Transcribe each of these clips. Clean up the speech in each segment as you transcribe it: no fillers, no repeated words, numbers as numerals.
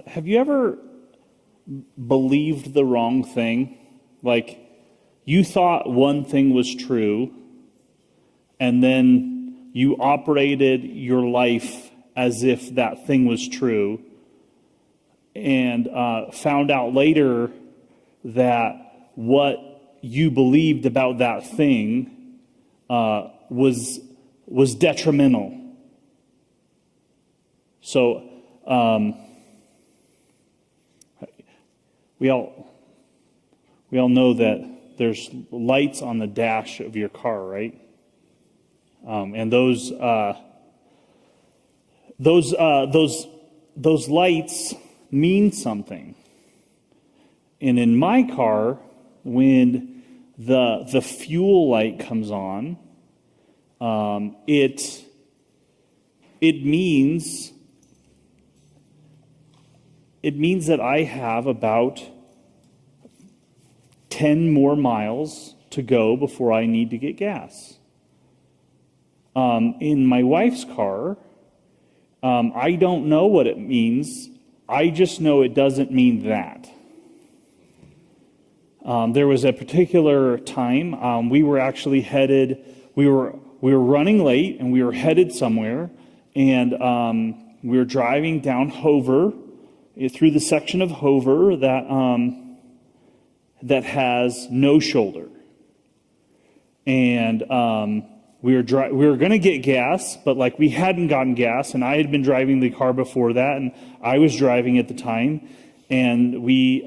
Have you ever believed the wrong thing? Like, you thought one thing was true, and then you operated your life as if that thing was true, and found out later that what you believed about that thing was detrimental. So we all know that there's lights on the dash of your car, right? And those lights mean something. And in my car, when the fuel light comes on, it means that I have about 10 more miles to go before I need to get gas. In my wife's car, I don't know what it means. I just know it doesn't mean that. There was a particular time we were actually headed. We were running late, and we were headed somewhere, and we were driving down Hover through the section of Hover that has no shoulder, and we were going to get gas, but like we hadn't gotten gas, and I had been driving the car before that, and I was driving at the time, and we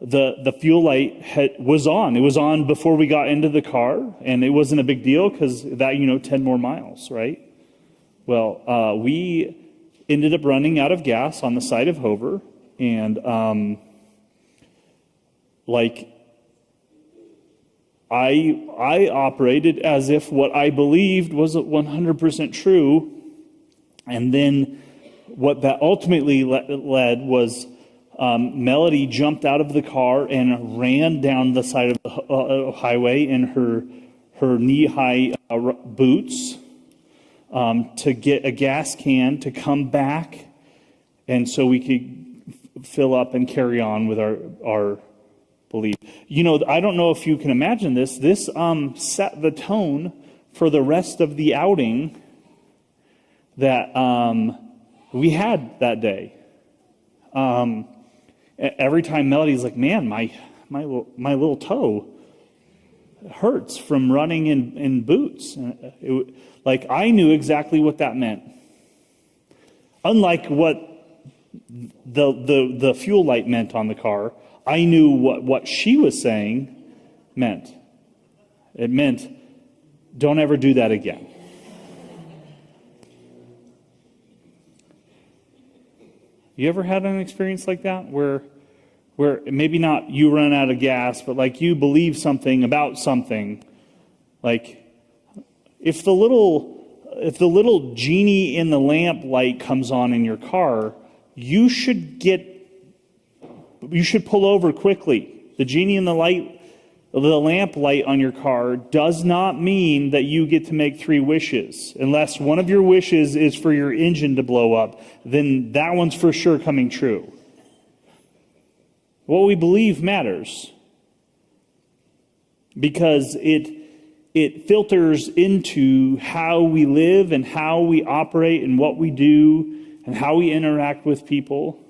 the fuel light was on. It was on before we got into the car, and it wasn't a big deal because that 10 more miles, right? Well, we ended up running out of gas on the side of Hover, and I operated as if what I believed was 100% true, and then what that ultimately led was Melody jumped out of the car and ran down the side of the highway in her knee-high boots to get a gas can to come back, and so we could fill up and carry on with our belief. I don't know if you can imagine this. This set the tone for the rest of the outing that we had that day. Every time Melody's like, "Man, my little toe hurts from running in boots." I knew exactly what that meant. Unlike what the fuel light meant on the car, I knew what she was saying meant. It meant, don't ever do that again. You ever had an experience like that where maybe not you run out of gas, but like you believe something about something? Like if the little genie in the lamp light comes on in your car, you should pull over quickly. The genie in the lamp light on your car does not mean that you get to make 3 wishes. Unless one of your wishes is for your engine to blow up, then that one's for sure coming true. What we believe matters because it filters into how we live and how we operate and what we do and how we interact with people.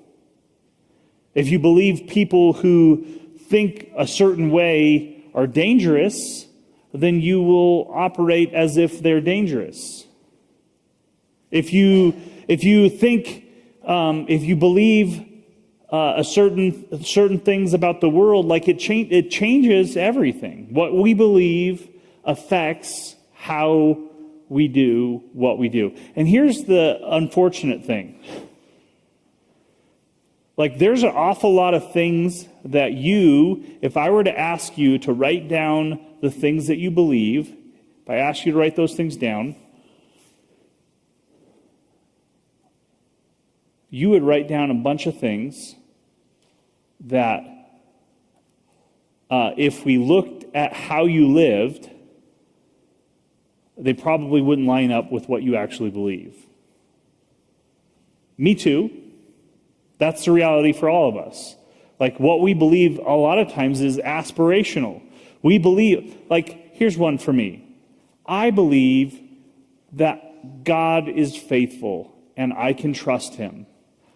If you believe people who think a certain way are dangerous, then you will operate as if they're dangerous. If you believe certain things about the world, like it changes everything. What we believe affects how we do what we do. And here's the unfortunate thing. There's an awful lot of things that if I were to ask you to write down the things that you believe, if I asked you to write those things down, you would write down a bunch of things that if we looked at how you lived, they probably wouldn't line up with what you actually believe. Me too. That's the reality for all of us. Like, what we believe a lot of times is aspirational. We believe, like, here's one for me. I believe that God is faithful and I can trust him.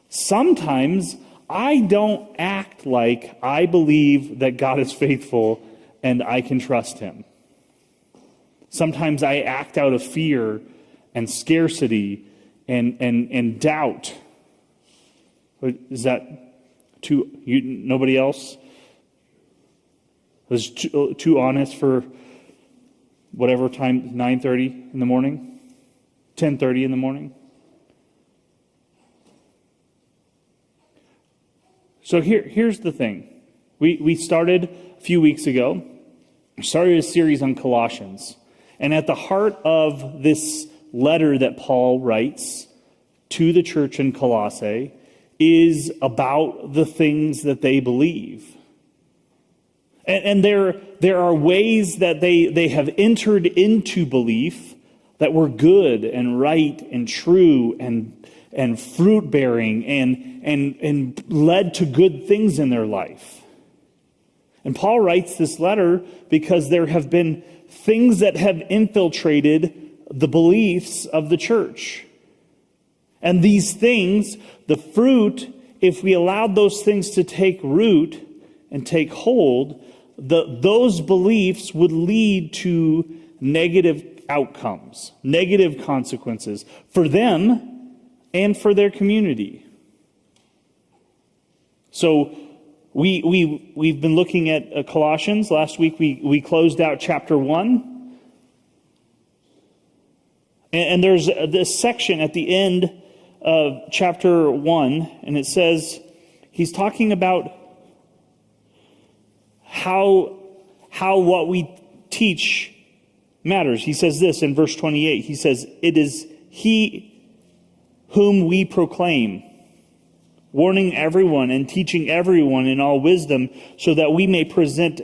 Sometimes I don't act like I believe that God is faithful and I can trust him. Sometimes I act out of fear and scarcity and doubt. Is that nobody else? Was too honest for whatever time, 9:30 in the morning? 10:30 in the morning? So here's the thing. We started a few weeks ago, started a series on Colossians. And at the heart of this letter that Paul writes to the church in Colossae is about the things that they believe. And there are ways that they have entered into belief that were good and right and true and fruit-bearing and led to good things in their life. And Paul writes this letter because there have been things that have infiltrated the beliefs of the church. And these things, the fruit, if we allowed those things to take root and take hold, those beliefs would lead to negative outcomes, negative consequences for them and for their community. So we've been looking at Colossians. Last week we closed out chapter 1. And there's this section at the end of chapter 1, and it says, he's talking about how what we teach matters. He says this in verse 28. He says, "It is he whom we proclaim, warning everyone and teaching everyone in all wisdom, so that we may present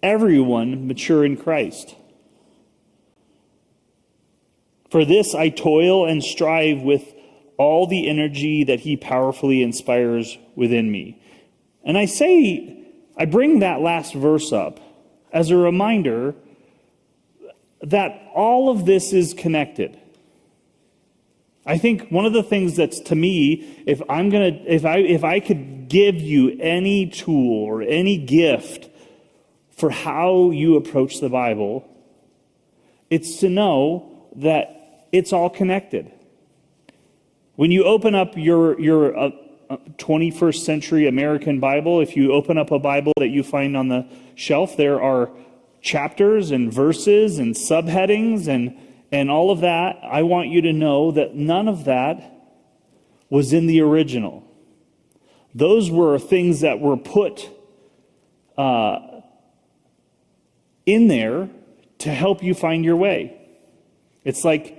everyone mature in Christ. For this I toil and strive with all the energy that he powerfully inspires within me." And I bring that last verse up as a reminder that all of this is connected. I think one of the things that's, to me, if I could give you any tool or any gift for how you approach the Bible, it's to know that it's all connected. When you open up your 21st century American Bible, if you open up a Bible that you find on the shelf, there are chapters and verses and subheadings and all of that. I want you to know that none of that was in the original. Those were things that were put in there to help you find your way. It's like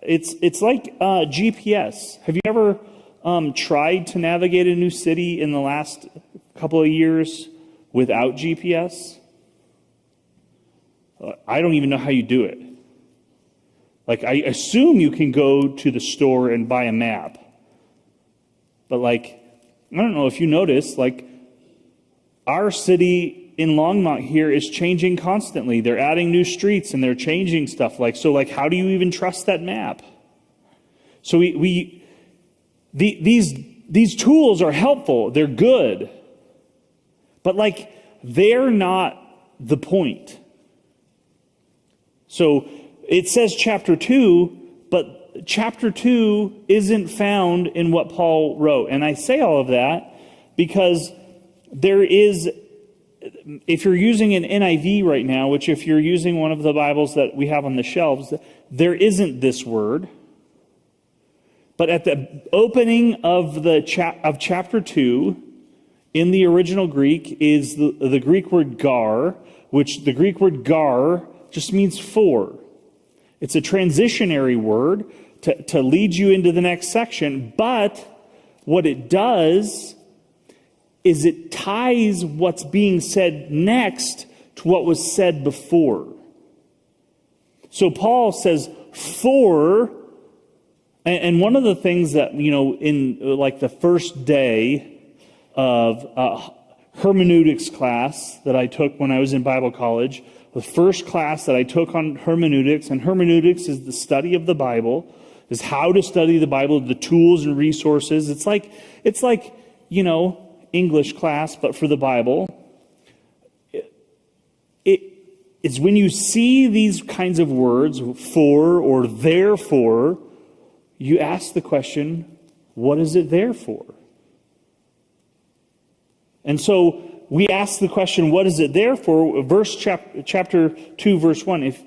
GPS. Have you ever tried to navigate a new city in the last couple of years without GPS? I don't even know how you do it. Like, I assume you can go to the store and buy a map. But I don't know if you noticed, our city in Longmont here is changing constantly. They're adding new streets and they're changing stuff. So how do you even trust that map? So these tools are helpful. They're good. But they're not the point. So it says chapter 2, but chapter 2 isn't found in what Paul wrote. And I say all of that because there is, if you're using an NIV right now, which if you're using one of the Bibles that we have on the shelves, there isn't this word. But at the opening of chapter 2, in the original Greek, is the Greek word gar, which the Greek word gar just means for. It's a transitionary word to lead you into the next section, but what it does is it ties what's being said next to what was said before. So Paul says, for, And one of the things that, in like the first day of hermeneutics class that I took when I was in Bible college, the first class that I took on hermeneutics, and hermeneutics is the study of the Bible, is how to study the Bible, the tools and resources. It's like English class, but for the Bible. It's when you see these kinds of words, for or therefore, you ask the question, what is it there for? And so we ask the question, what is it there for? Chapter 2, verse 1. If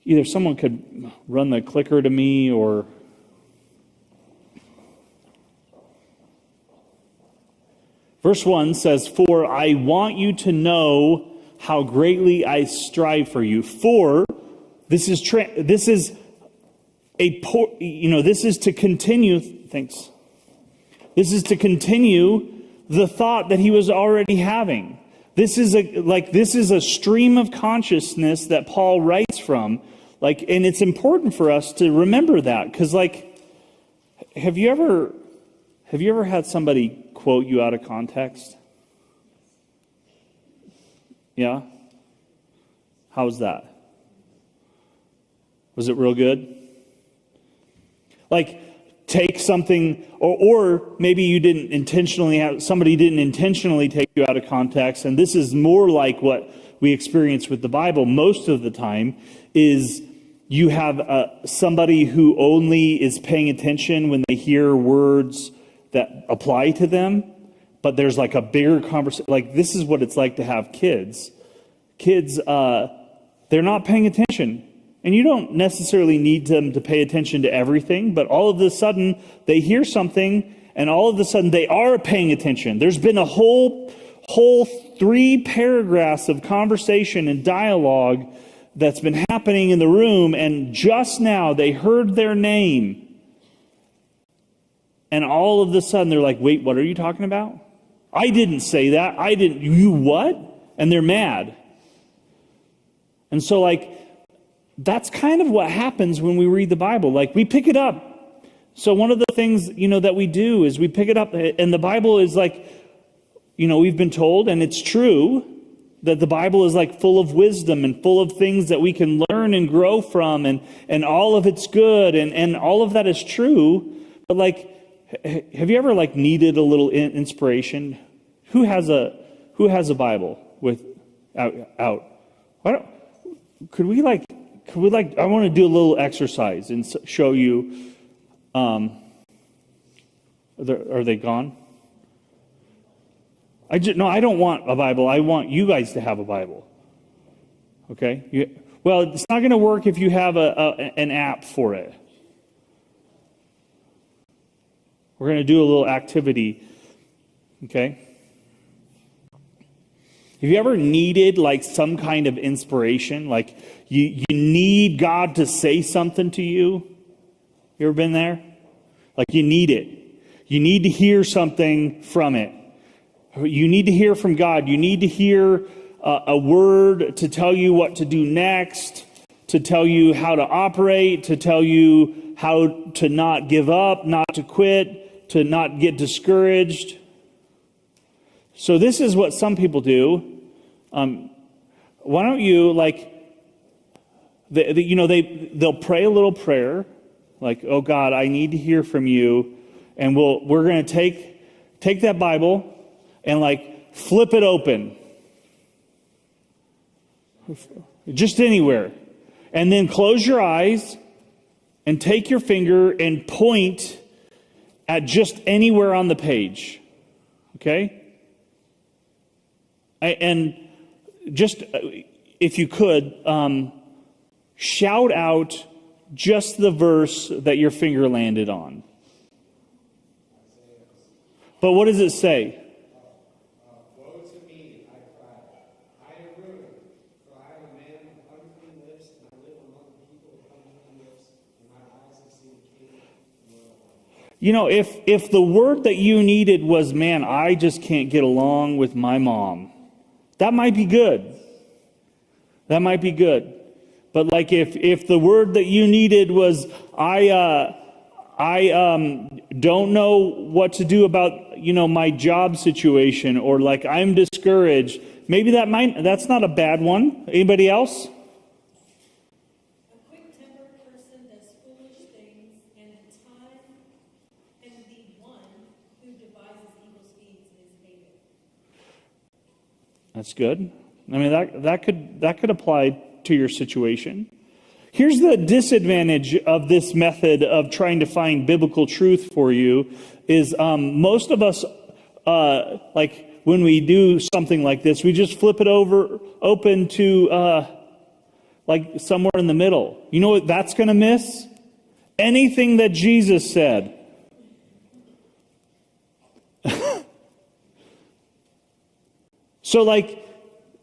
either someone could run the clicker to me, or verse 1 says, "For I want you to know how greatly I strive for you." For this is to continue. Thanks. This is to continue the thought that he was already having. This is a stream of consciousness that Paul writes from. And it's important for us to remember that, because have you ever had somebody quote you out of context? Yeah? How's that? Was it real good? Take something, or maybe you didn't intentionally somebody didn't intentionally take you out of context, and this is more like what we experience with the Bible most of the time, is you have somebody who only is paying attention when they hear words that apply to them, but there's a bigger conversation. This is what it's like to have kids. Kids, they're not paying attention. And you don't necessarily need them to pay attention to everything, but all of a sudden they hear something, and all of a sudden they are paying attention. There's been a whole 3 paragraphs of conversation and dialogue that's been happening in the room, and just now they heard their name. And all of a sudden they're like, wait, what are you talking about? I didn't say that. I didn't. You what? And they're mad. And so that's kind of what happens when we read the Bible. We pick it up. So one of the things, that we do is we pick it up, and the Bible is we've been told, and it's true, that the Bible is full of wisdom and full of things that we can learn and grow from, and all of it's good, and all of that is true. But have you ever needed a little inspiration? Who has a Bible with out? Could we I want to do a little exercise and show you. Are they gone? I don't want a Bible. I want you guys to have a Bible. Okay? Well, it's not going to work if you have an app for it. We're going to do a little activity. Okay? Have you ever needed some kind of inspiration? You need God to say something to you? You ever been there? You need it. You need to hear something from it. You need to hear from God. You need to hear a word to tell you what to do next, to tell you how to operate, to tell you how to not give up, not to quit, to not get discouraged. So this is what some people do. Why don't you they'll pray a little prayer, oh God, I need to hear from you, and we're going to take that Bible and flip it open, just anywhere, and then close your eyes and take your finger and point at just anywhere on the page. Okay? And just, if you could, shout out just the verse that your finger landed on. But what does it say? Woe to me, I cried. I am ruined, for I am a man of unclean lips, and I live among people of unclean lips, and my eyes have seen the King of the world. If the word that you needed was, man, I just can't get along with my mom, that might be good. That might be good. But like if the word that you needed was, I don't know what to do about, my job situation, or like I'm discouraged, maybe that's not a bad one. Anybody else? A quick-tempered person does foolish things, and the one who devises evil schemes is hated. That's good. I mean, that could apply to your situation. Here's the disadvantage of this method of trying to find biblical truth for you is most of us, like when we do something like this, we just flip it open to like somewhere in the middle. You know what that's going to miss? Anything that Jesus said. So like,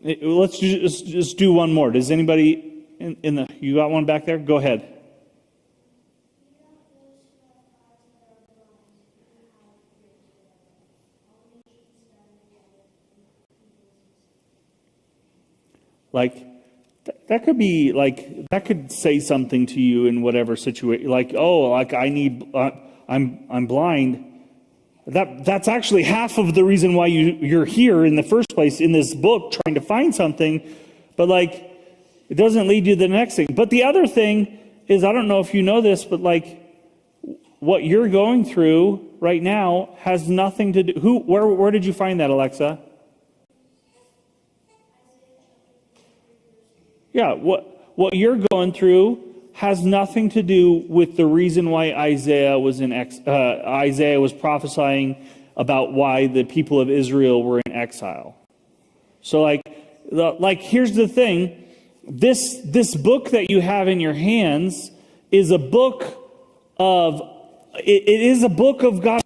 let's just do one more. Does anybody you got one back there? Go ahead. Like, that could be like, that could say something to you in whatever situation. Like, oh, like I'm blind. That's actually half of the reason why you're here in the first place in this book trying to find something. But like, it doesn't lead you to the next thing. But the other thing is, I don't know if you know this, but like, what you're going through right now has nothing to do. Where did you find that, Alexa? Yeah, what you're going through has nothing to do with the reason why Isaiah was prophesying about why the people of Israel were in exile. So like here's the thing. This book that you have in your hands is a book of God,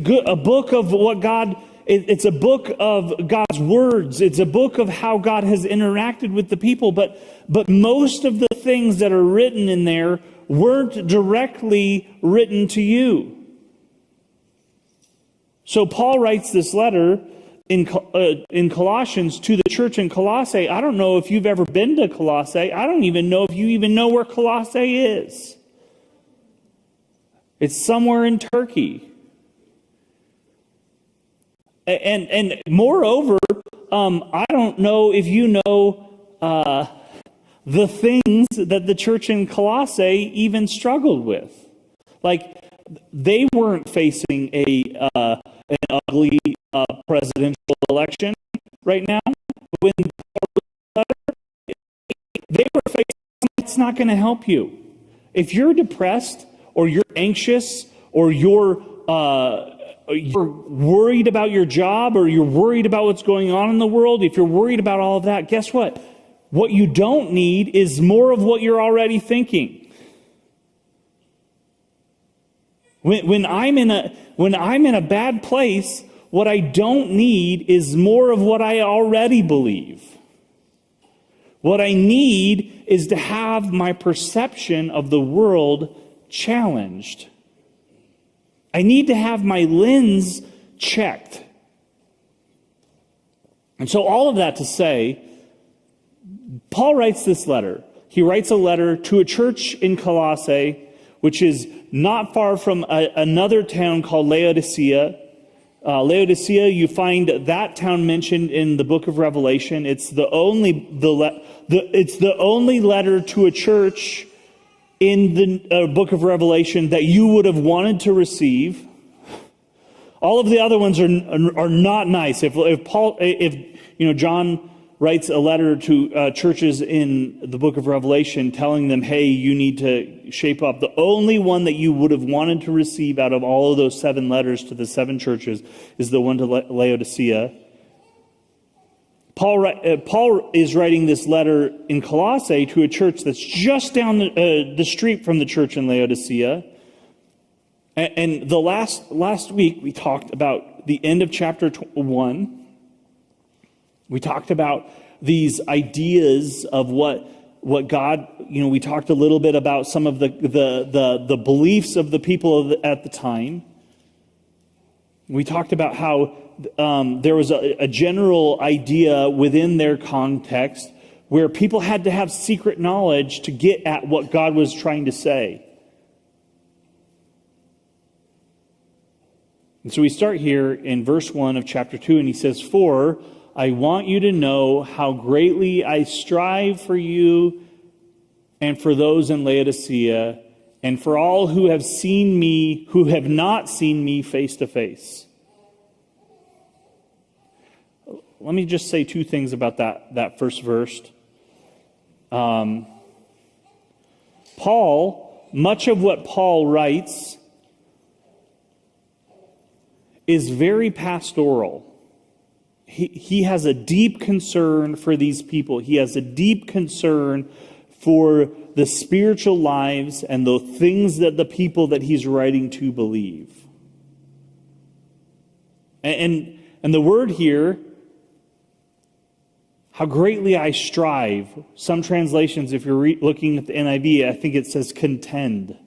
a book of what God. It's a book of God's words. It's a book of how God has interacted with the people. But most of the things that are written in there weren't directly written to you. So Paul writes this letter in Colossians to the church in Colossae. I don't know if you've ever been to Colossae. I don't even know if you even know where Colossae is. It's somewhere in Turkey. And moreover, I don't know if you know the things that the church in Colossae even struggled with. Like, they weren't facing an ugly presidential election right now. When they were facing, it's not going to help you. If you're depressed or you're anxious or you're worried about your job or you're worried about what's going on in the world, if you're worried about all of that, guess what? What you don't need is more of what you're already thinking. When I'm in a bad place, what I don't need is more of what I already believe. What I need is to have my perception of the world challenged. I need to have my lens checked. And so all of that to say, Paul writes this letter. He writes a letter to a church in Colossae, which is not far from another town called Laodicea. Laodicea, you find that town mentioned in the book of Revelation. It's the only letter to a church in the book of Revelation that you would have wanted to receive. All of the other ones are not nice. If John writes a letter to churches in the book of Revelation telling them, hey, you need to shape up, the only one that you would have wanted to receive out of all of those 7 letters to the 7 churches is the one to Laodicea. Paul is writing this letter in Colossae to a church that's just down the street from the church in Laodicea. And the last week we talked about the end of chapter 1. We talked about these ideas of what God, we talked a little bit about some of the beliefs of the people at the time. We talked about how there was a general idea within their context where people had to have secret knowledge to get at what God was trying to say. And so we start here in verse 1 of chapter 2, and he says, "For I want you to know how greatly I strive for you and for those in Laodicea, and for all who have seen me, who have not seen me face to face." Let me just say two things about that first verse. Much of what Paul writes is very pastoral. He has a deep concern for these people. He has a deep concern for the spiritual lives and the things that the people that he's writing to believe. And the word here, how greatly I strive. Some translations, if you're looking at the NIV, I think it says contend.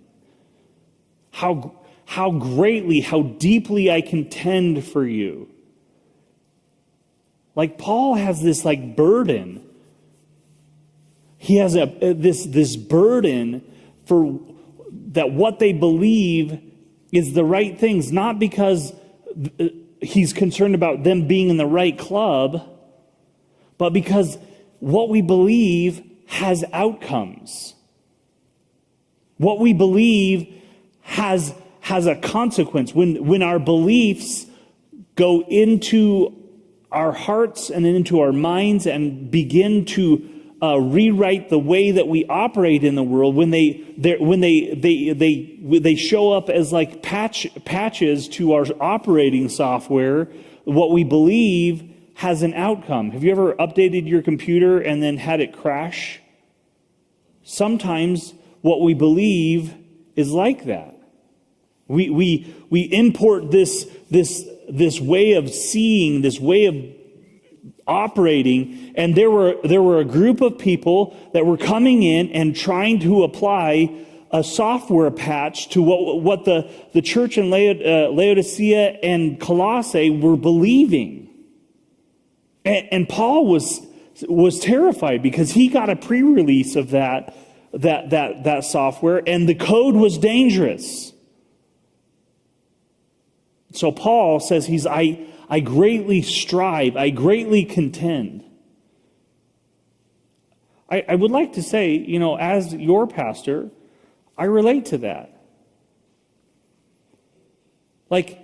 How greatly, how deeply I contend for you. Like Paul has this burden. He has this burden for that what they believe is the right things, not because he's concerned about them being in the right club, but because what we believe has outcomes. What we believe has a consequence. When our beliefs go into our hearts and into our minds and begin to rewrite the way that we operate in the world, when they show up as like patches to our operating software, what we believe has an outcome. Have you ever updated your computer and then had it crash? Sometimes what we believe is like that. We import this way of seeing, this way of operating, and there were a group of people that were coming in and trying to apply a software patch to what the church in Laodicea and Colossae were believing. And Paul was terrified because he got a pre-release of that software, and the code was dangerous. So Paul says I greatly strive, I greatly contend. I would like to say, as your pastor, I relate to that. Like,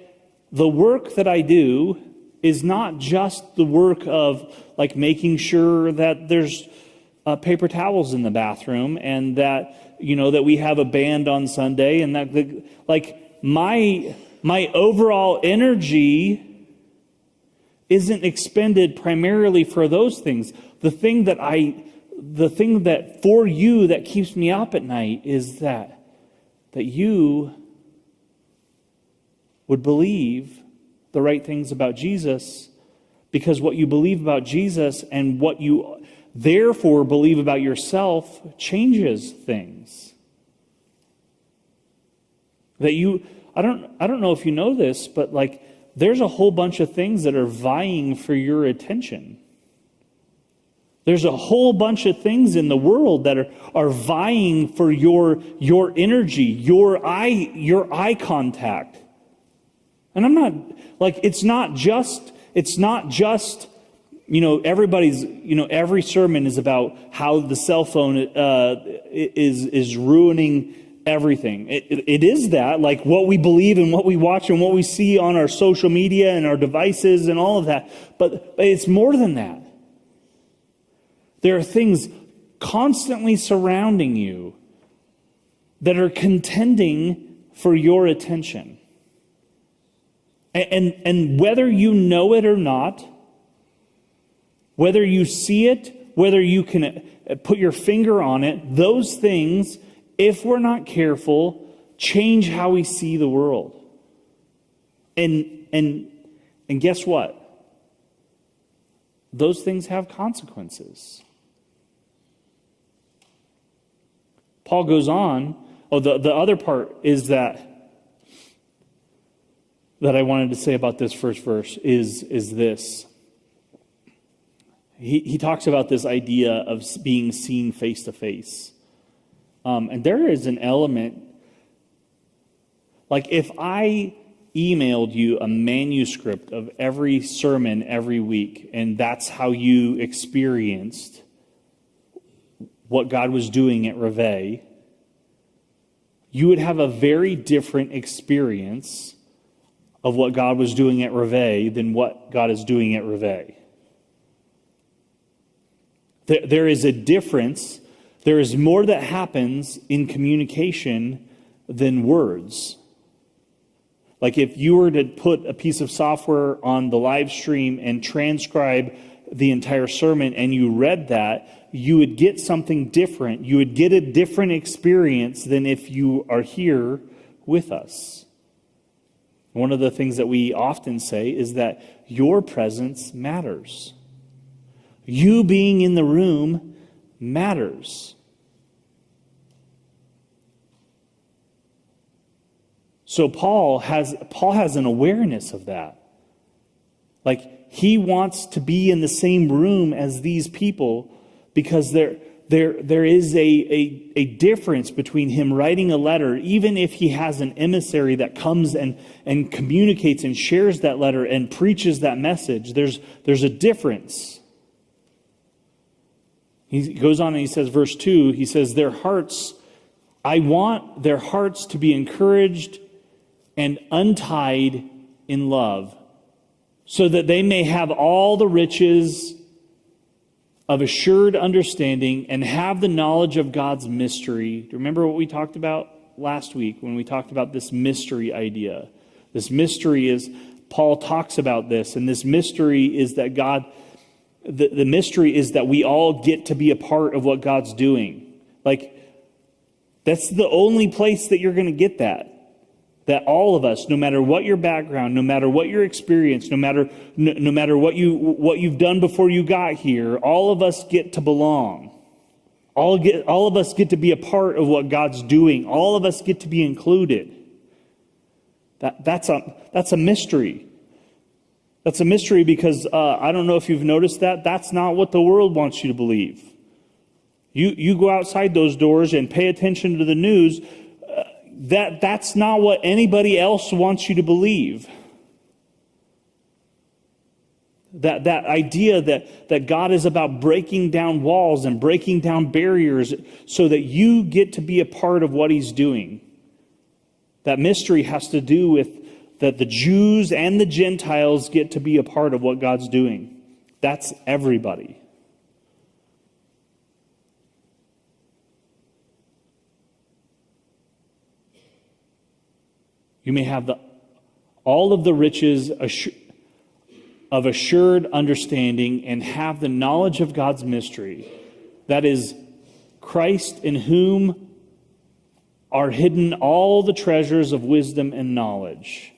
the work that I do is not just the work of making sure that there's paper towels in the bathroom, and that that we have a band on Sunday, and that my overall energy isn't expended primarily for those things. The thing that for you that keeps me up at night is that you would believe the right things about Jesus, because what you believe about Jesus and what you therefore believe about yourself changes things. I don't know if you know this, but there's a whole bunch of things that are vying for your attention. There's a whole bunch of things in the world that are vying for your energy, your eye contact. And I'm not it's not just everybody's every sermon is about how the cell phone is ruining everything. It is that, what we believe and what we watch and what we see on our social media and our devices and all of that. But it's more than that. There are things constantly surrounding you that are contending for your attention. And whether you know it or not, whether you see it, whether you can put your finger on it, those things, if we're not careful, change how we see the world. And guess what? Those things have consequences. Paul goes on. The other part is that I wanted to say about this first verse is this. he talks about this idea of being seen face to face. And there is an element, like if I emailed you a manuscript of every sermon every week, and that's how you experienced what God was doing at Reveille, you would have a very different experience of what God was doing at Reveille than what God is doing at Reveille. There is a difference. There is more that happens in communication than words. Like if you were to put a piece of software on the live stream and transcribe the entire sermon and you read that, you would get something different. You would get a different experience than if you are here with us. One of the things that we often say is that your presence matters. You being in the room matters. So Paul has an awareness of that. Like he wants to be in the same room as these people because there is a difference between him writing a letter, even if he has an emissary that comes and communicates and shares that letter and preaches that message. There's a difference. He goes on and he says, verse 2, he says, I want their hearts to be encouraged and untied in love, so that they may have all the riches of assured understanding and have the knowledge of God's mystery. Remember what we talked about last week when we talked about this mystery idea? This mystery is, Paul talks about this, and this mystery is that God, the mystery is that we all get to be a part of what God's doing. Like, that's the only place that you're going to get that. That all of us, no matter what your background, no matter what your experience, no matter what you've done before you got here, all of us get to belong. All of us get to be a part of what God's doing. All of us get to be included. That's a mystery. That's a mystery because I don't know if you've noticed that. That's not what the world wants you to believe. You go outside those doors and pay attention to the news. That's not what anybody else wants you to believe. That idea that God is about breaking down walls and breaking down barriers so that you get to be a part of what He's doing. That mystery has to do with that the Jews and the Gentiles get to be a part of what God's doing. That's everybody. You may have all of the riches of assured understanding and have the knowledge of God's mystery. That is Christ, in whom are hidden all the treasures of wisdom and knowledge.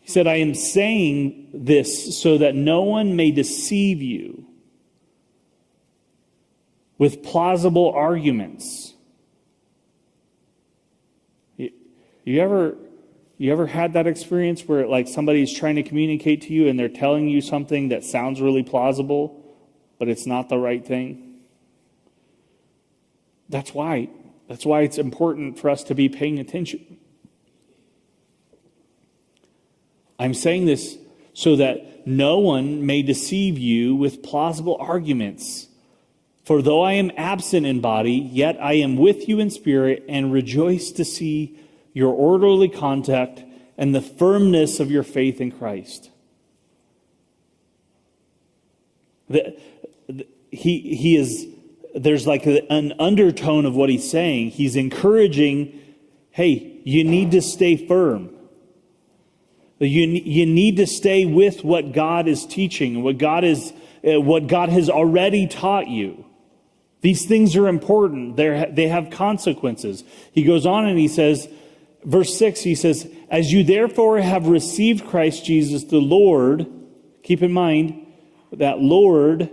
He said, I am saying this so that no one may deceive you with plausible arguments. You ever had that experience where like somebody's trying to communicate to you and they're telling you something that sounds really plausible, but it's not the right thing? That's why it's important for us to be paying attention. I'm saying this so that no one may deceive you with plausible arguments. For though I am absent in body, yet I am with you in spirit and rejoice to see your orderly conduct and the firmness of your faith in Christ. There's like an undertone of what he's saying. He's encouraging, hey, you need to stay firm. You need to stay with what God is teaching, what God has already taught you. These things are important. They have consequences. He goes on and he says, verse 6, he says, as you therefore have received Christ Jesus the Lord, keep in mind that Lord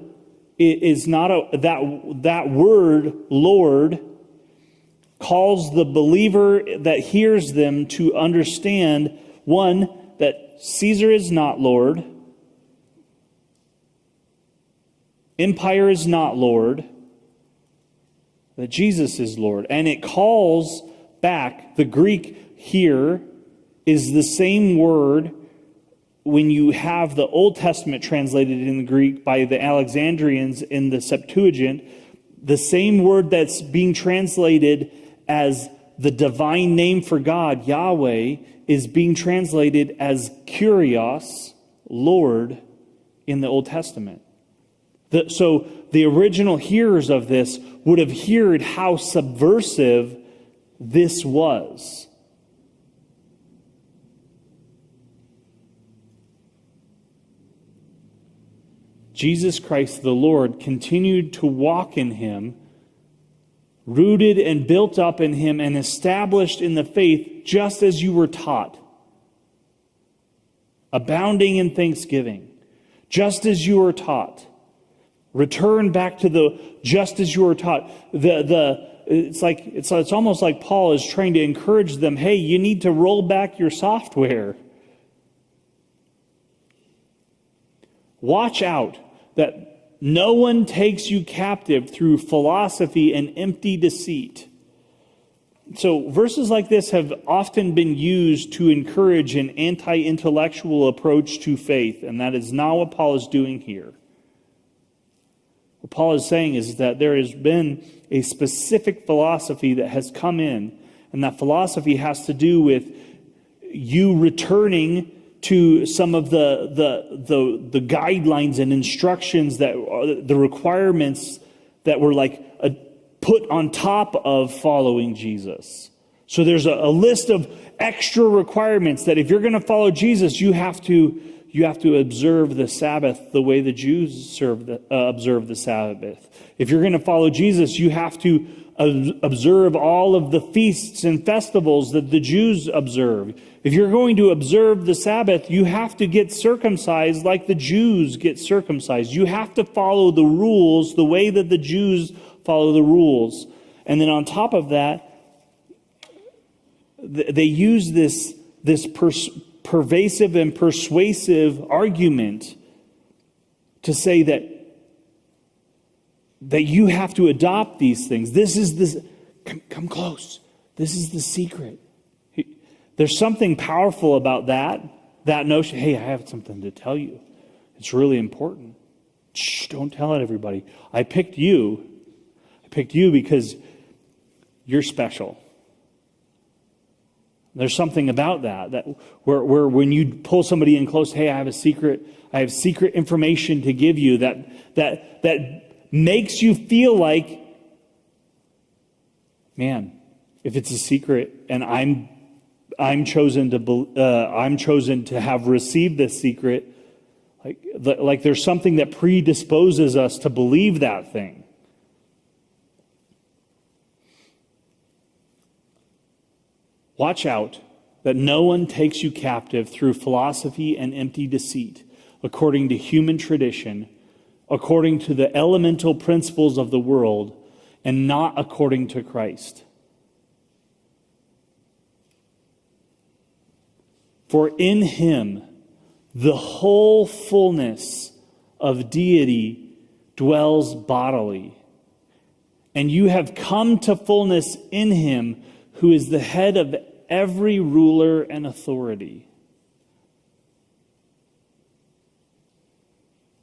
is not that word Lord calls the believer that hears them to understand, one, that Caesar is not Lord, empire is not Lord, that Jesus is Lord. And it calls back, the Greek here is the same word when you have the Old Testament translated in the Greek by the Alexandrians in the Septuagint. The same word that's being translated as the divine name for God, Yahweh, is being translated as Kyrios, Lord, in the Old Testament. So the original hearers of this would have heard how subversive this was. Jesus Christ the Lord continued to walk in him, rooted and built up in him and established in the faith just as you were taught, abounding in thanksgiving, just as you were taught. Return back to the just as you were taught. It's almost like Paul is trying to encourage them, hey, you need to roll back your software. Watch out that no one takes you captive through philosophy and empty deceit. So verses like this have often been used to encourage an anti-intellectual approach to faith, and that is not what Paul is doing here. What Paul is saying is that there has been a specific philosophy that has come in, and that philosophy has to do with you returning to some of the guidelines and instructions that are the requirements that were put on top of following Jesus. So there's a list of extra requirements that if you're going to follow Jesus, you have to observe the Sabbath the way the Jews observe the Sabbath. If you're going to follow Jesus, you have to observe all of the feasts and festivals that the Jews observe. If you're going to observe the Sabbath, you have to get circumcised like the Jews get circumcised. You have to follow the rules the way that the Jews follow the rules. And then on top of that, they use this pervasive and persuasive argument to say that you have to adopt these things. This is this. Come close. This is the secret. There's something powerful about that notion. Hey, I have something to tell you. It's really important. Shh, don't tell it, everybody. I picked you. I picked you because you're special. There's something about that where when you pull somebody in close, hey, I have secret information to give you that makes you feel like, man, if it's a secret and I'm chosen to have received this secret, like there's something that predisposes us to believe that thing. Watch out that no one takes you captive through philosophy and empty deceit, according to human tradition, according to the elemental principles of the world, and not according to Christ. For in him the whole fullness of deity dwells bodily, and you have come to fullness in him who is the head of every ruler and authority.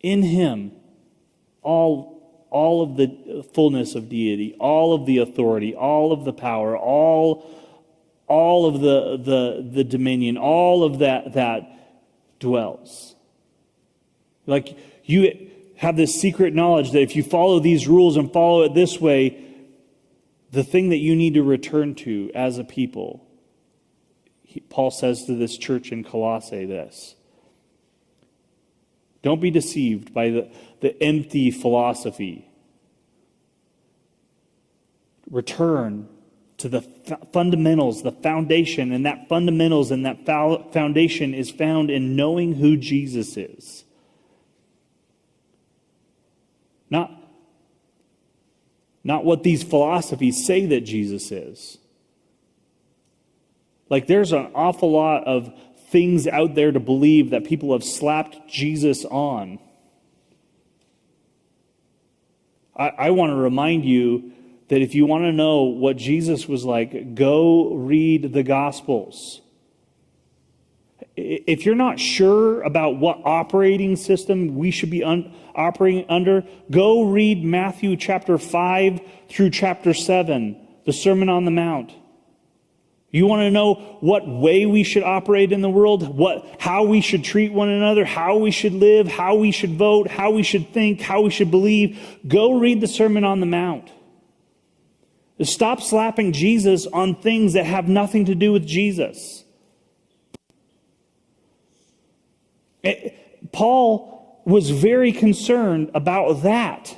In him, all of the fullness of deity, all of the authority, all of the power, all of the dominion, all of that dwells. Like you have this secret knowledge that if you follow these rules and follow it this way, the thing that you need to return to as a people, Paul says to this church in Colossae this. Don't be deceived by the empty philosophy. Return to the fundamentals, the foundation, and that fundamentals and that foundation is found in knowing who Jesus is. Not what these philosophies say that Jesus is. Like there's an awful lot of things out there to believe that people have slapped Jesus on. I want to remind you that if you want to know what Jesus was like, go read the Gospels. If you're not sure about what operating system we should be operating under, go read Matthew chapter 5 through chapter 7, the Sermon on the Mount. You want to know what way we should operate in the world, how we should treat one another, how we should live, how we should vote, how we should think, how we should believe, go read the Sermon on the Mount. Stop slapping Jesus on things that have nothing to do with Jesus. Paul was very concerned about that.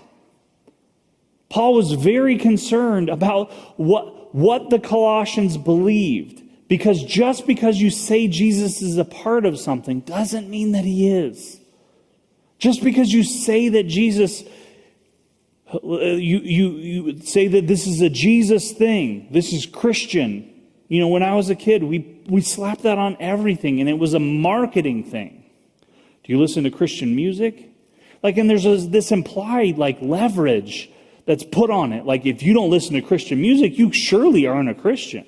Paul was very concerned about what the Colossians believed. Because just because you say Jesus is a part of something doesn't mean that he is. Just because you say that Jesus, you say that this is a Jesus thing, this is Christian. You know, when I was a kid, we slapped that on everything, and it was a marketing thing. Do you listen to Christian music? And there's this implied leverage that's put on it. If you don't listen to Christian music, you surely aren't a Christian.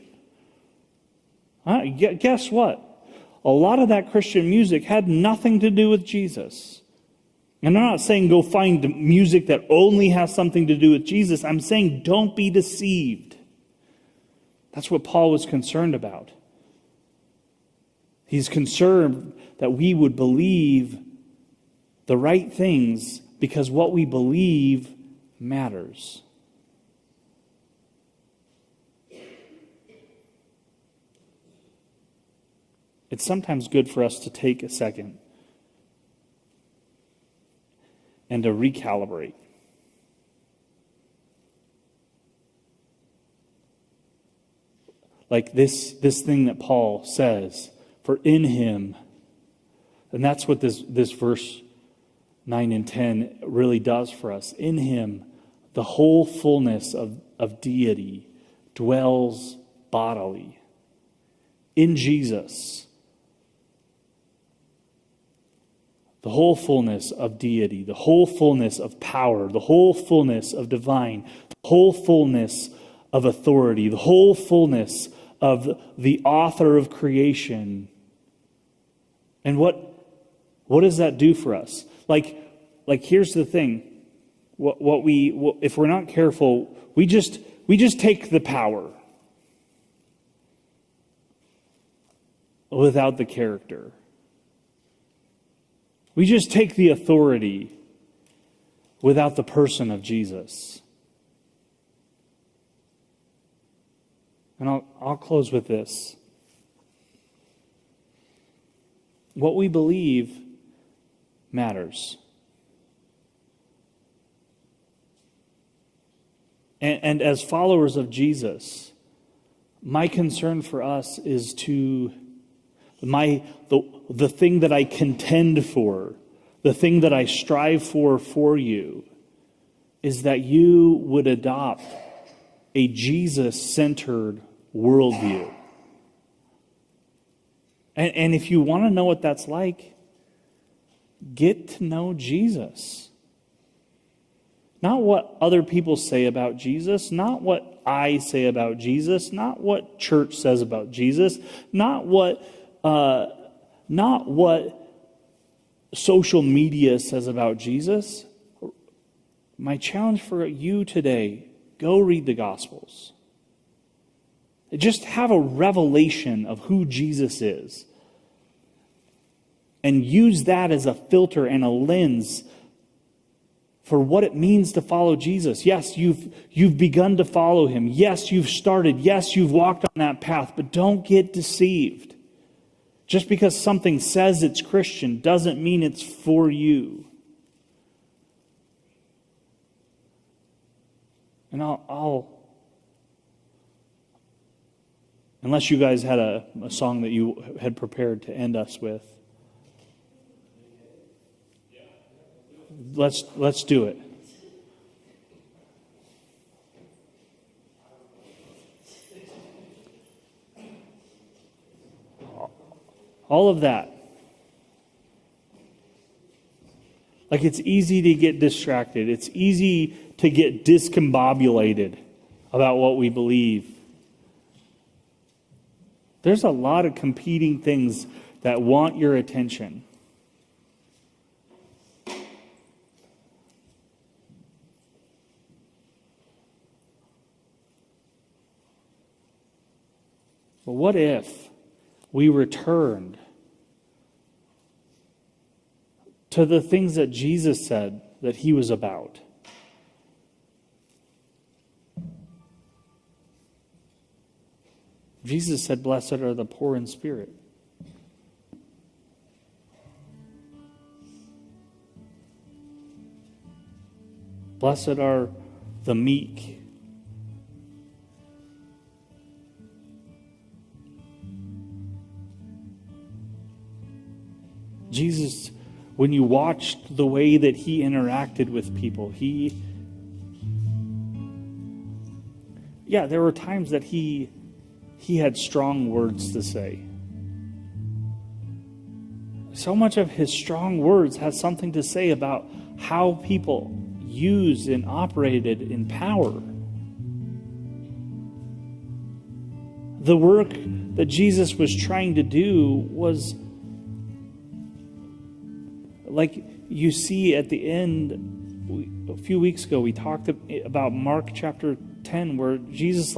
Guess what? A lot of that Christian music had nothing to do with Jesus. And I'm not saying go find music that only has something to do with Jesus. I'm saying don't be deceived. That's what Paul was concerned about. He's concerned that we would believe the right things because what we believe matters. It's sometimes good for us to take a second and to recalibrate. This thing that Paul says, for in him, and that's what this verse 9 and 10 really does for us. In him, the whole fullness of deity dwells bodily. In Jesus, the whole fullness of deity, the whole fullness of power, the whole fullness of divine, the whole fullness of authority, the whole fullness of the author of creation. And what does that do for us? Here's the thing. If we're not careful, we just take the power without the character. We just take the authority without the person of Jesus. And I'll close with this. What we believe matters. And as followers of Jesus, my concern for us is the thing that I contend for, the thing that I strive for you, is that you would adopt a Jesus-centered worldview. And if you want to know what that's like, get to know Jesus. Not what other people say about Jesus, not what I say about Jesus, not what church says about Jesus, not what social media says about Jesus. My challenge for you today, go read the Gospels. Just have a revelation of who Jesus is. And use that as a filter and a lens for what it means to follow Jesus. Yes, you've begun to follow him. Yes, you've started. Yes, you've walked on that path. But don't get deceived. Just because something says it's Christian doesn't mean it's for you. And I'll unless you guys had a song that you had prepared to end us with. Let's do it. All of that. Like, it's easy to get distracted. It's easy to get discombobulated about what we believe. There's a lot of competing things that want your attention. But what if we returned to the things that Jesus said that he was about? Jesus said, "Blessed are the poor in spirit." Blessed are the meek. Jesus, when you watched the way that he interacted with people, there were times that he had strong words to say. So much of his strong words has something to say about how people used and operated in power. The work that Jesus was trying to do was, like you see at the end, a few weeks ago, we talked about Mark chapter 10, where Jesus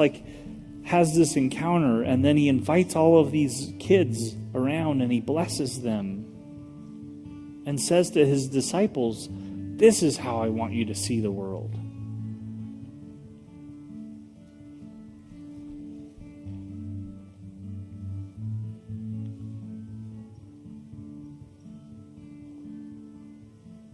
has this encounter, and then he invites all of these kids around and he blesses them and says to his disciples, "This is how I want you to see the world."